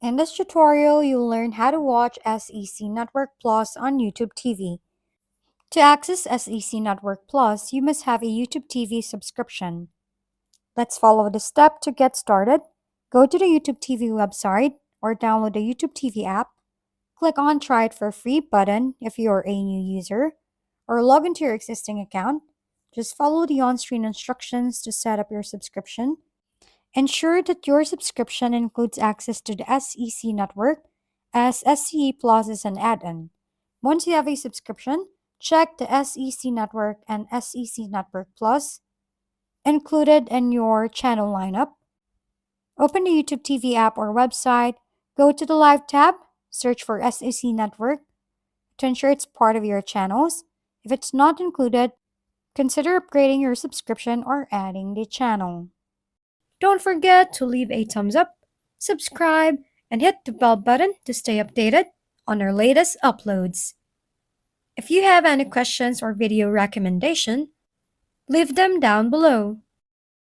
In this tutorial, you'll learn how to watch SEC Network Plus on YouTube TV. To access SEC Network Plus, you must have a YouTube TV subscription. Let's follow the step to get started. Go to the YouTube TV website or download the YouTube TV app. Click on Try It for Free button if you're a new user, or log into your existing account. Just follow the on-screen instructions to set up your subscription. Ensure that your subscription includes access to the SEC network, as SCE Plus is an add-in. Once you have a subscription, check the SEC network and SEC Network Plus included in your channel lineup. Open the YouTube TV app or website, go to the Live tab, search for SEC Network to ensure it's part of your channels. If it's not included, consider upgrading your subscription or adding the channel. Don't forget to leave a thumbs up, subscribe, and hit the bell button to stay updated on our latest uploads. If you have any questions or video recommendation, leave them down below.